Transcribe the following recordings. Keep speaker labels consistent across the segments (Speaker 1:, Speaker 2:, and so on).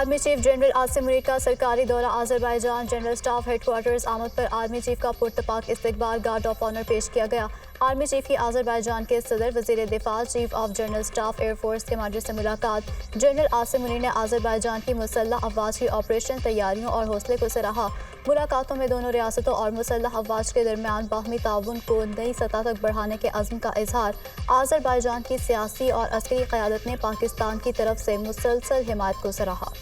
Speaker 1: Army chief general Asim Munir का सरकारी दौरा अज़रबैजान। जनरल स्टाफ हेडक्वार्टर्स आमद पर आर्मी चीफ का पुरतपाक इस्तकबाल, गार्ड ऑफ ऑनर पेश किया गया। आर्मी चीफ की अज़रबैजान के सदर, वज़ीर दिफा, chief of general staff air force commander से मुलाकात। जनरल आसिम मुनीर ने अज़रबैजान की मुसल्लह अफवाज की ऑपरेशन तैयारियों और हौसले को सराहा। मुलाकातों में दोनों रियासतों और मुसल्लह अफवाज के दरमियान बाहमी ताउन को नई सतह तक बढ़ाने के अज़्म का इजहार। अज़रबैजान की सियासी और अस्करी क़यादत ने पाकिस्तान की तरफ से मुसलसल हिमायत को सराहा।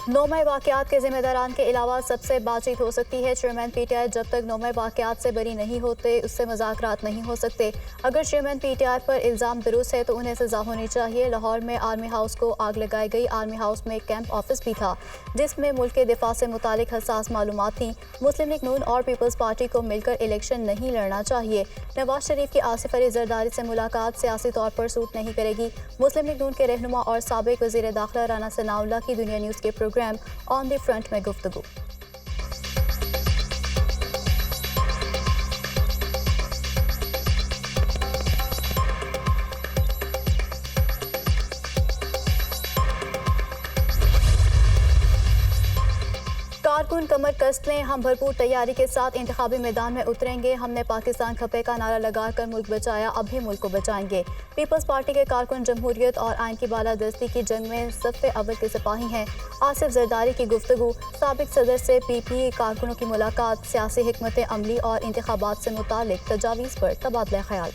Speaker 1: नौमे वाक़यात के जिम्मेदारान के अलावा सबसे बातचीत हो सकती है। चेयरमैन पीटीआई जब तक नौमे वाक़यात से बरी नहीं होते उससे मुज़ाकरात नहीं हो सकते। अगर चेयरमैन पीटीआई पर इल्ज़ाम दुरुस्त है तो उन्हें सज़ा होनी चाहिए। लाहौर में आर्मी हाउस को आग लगाई गई। आर्मी हाउस में कैंप ऑफिस भी था जिसमें मुल्क के दिफा से मुतालिक हसास मालूमात थी। मुस्लिम लीग नून और पीपल्स पार्टी को मिलकर इलेक्शन नहीं लड़ना चाहिए। नवाज शरीफ की आसिफ अली जरदारी से मुलाकात सियासी तौर पर सूट नहीं करेगी। मुस्लिम लीग नून के रहनुमा और साबिक वज़ीर दाखिला राना सनाउल्लाह की दुनिया न्यूज़ के प्रोग्राम ऑन द फ्रंट में गुफ्तगू। कारकुन कमर कस लें, हम भरपूर तैयारी के साथ इंतखाबी मैदान में उतरेंगे। हमने पाकिस्तान खपे का नारा लगाकर मुल्क बचाया, अब भी मुल्क को बचाएंगे। पीपल्स पार्टी के कारकुन जमहूरियत और आइन की बालादस्ती की जंग में सफ़े अव्वल के सिपाही हैं। आसिफ जरदारी की गुफ्तगू। साबिक सदर से पीपी कारकुनों की मुलाकात। सियासी हिकमत अमली और इंतखाबात से मुतालिक तजावीज़ पर तबादला ख्याल।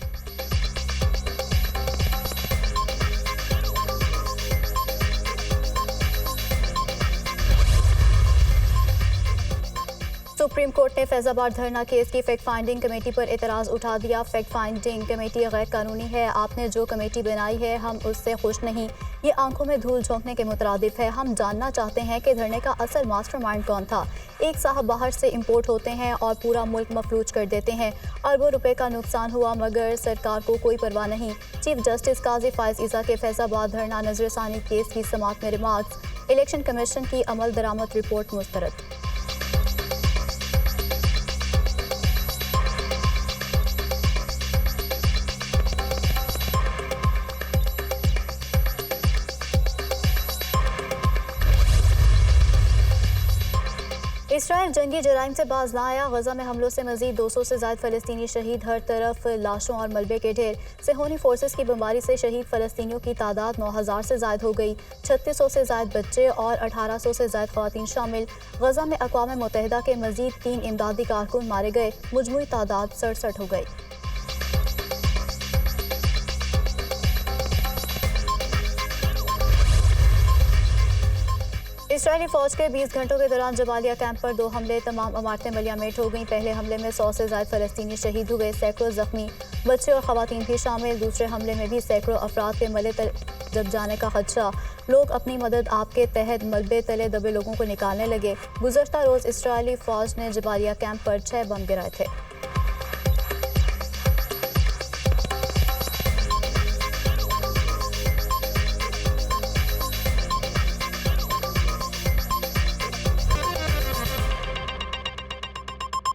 Speaker 1: सुप्रीम कोर्ट ने फैजाबाद धरना केस की फैक्ट फाइंडिंग कमेटी पर एतराज़ उठा दिया। फैक्ट फाइंडिंग कमेटी गैर कानूनी है। आपने जो कमेटी बनाई है हम उससे खुश नहीं। ये आंखों में धूल झोंकने के मुतरादिफ है। हम जानना चाहते हैं कि धरने का असल मास्टरमाइंड कौन था। एक साहब बाहर से इंपोर्ट होते हैं और पूरा मुल्क मफलूज कर देते हैं। अरबों रुपए का नुकसान हुआ मगर सरकार को कोई परवाह नहीं। चीफ जस्टिस काजी फायज ईसा के फैजाबाद धरना नजरसानी केस की समाअत में रिमार्क्स। इलेक्शन कमीशन की अमल दरामद रिपोर्ट मुस्तरद। इसराइल जंगी जराइम से बाज ना आया। गजा में हमलों से मजीद 200 से ज़ायद फ़लस्तीनी शहीद। हर तरफ लाशों और मलबे के ढेर। सेहोनी फोर्सेस की बमबारी से शहीद फ़लस्तीनियों की तादाद 9000 से ज़ायद हो गई। 3600 से ज़ायद बच्चे और 1800 से ज़ायद ख़वातीन शामिल। गजा में अक़वाम मुत्तहिदा के मजीद 3 इमदादी कारकुन मारे गए। मजमूई तादाद 67 हो गई। इसराइली फौज के 20 घंटों के दौरान जबालिया कैंप पर 2 हमले। तमाम इमारतें मलियामेट हो गईं। पहले हमले में 100 से ज़ायद फ़लस्तीनी शहीद हुए। सैकड़ों जख्मी, बच्चे और ख़वातीन भी शामिल। दूसरे हमले में भी सैकड़ों अफराद के मले तल दब जाने का खदशा। लोग अपनी मदद आपके तहत मलबे तले दबे लोगों को निकालने लगे। गुज़श्ता रोज़ इसराइली फौज ने जबालिया कैंप पर 6 बम गिराए थे।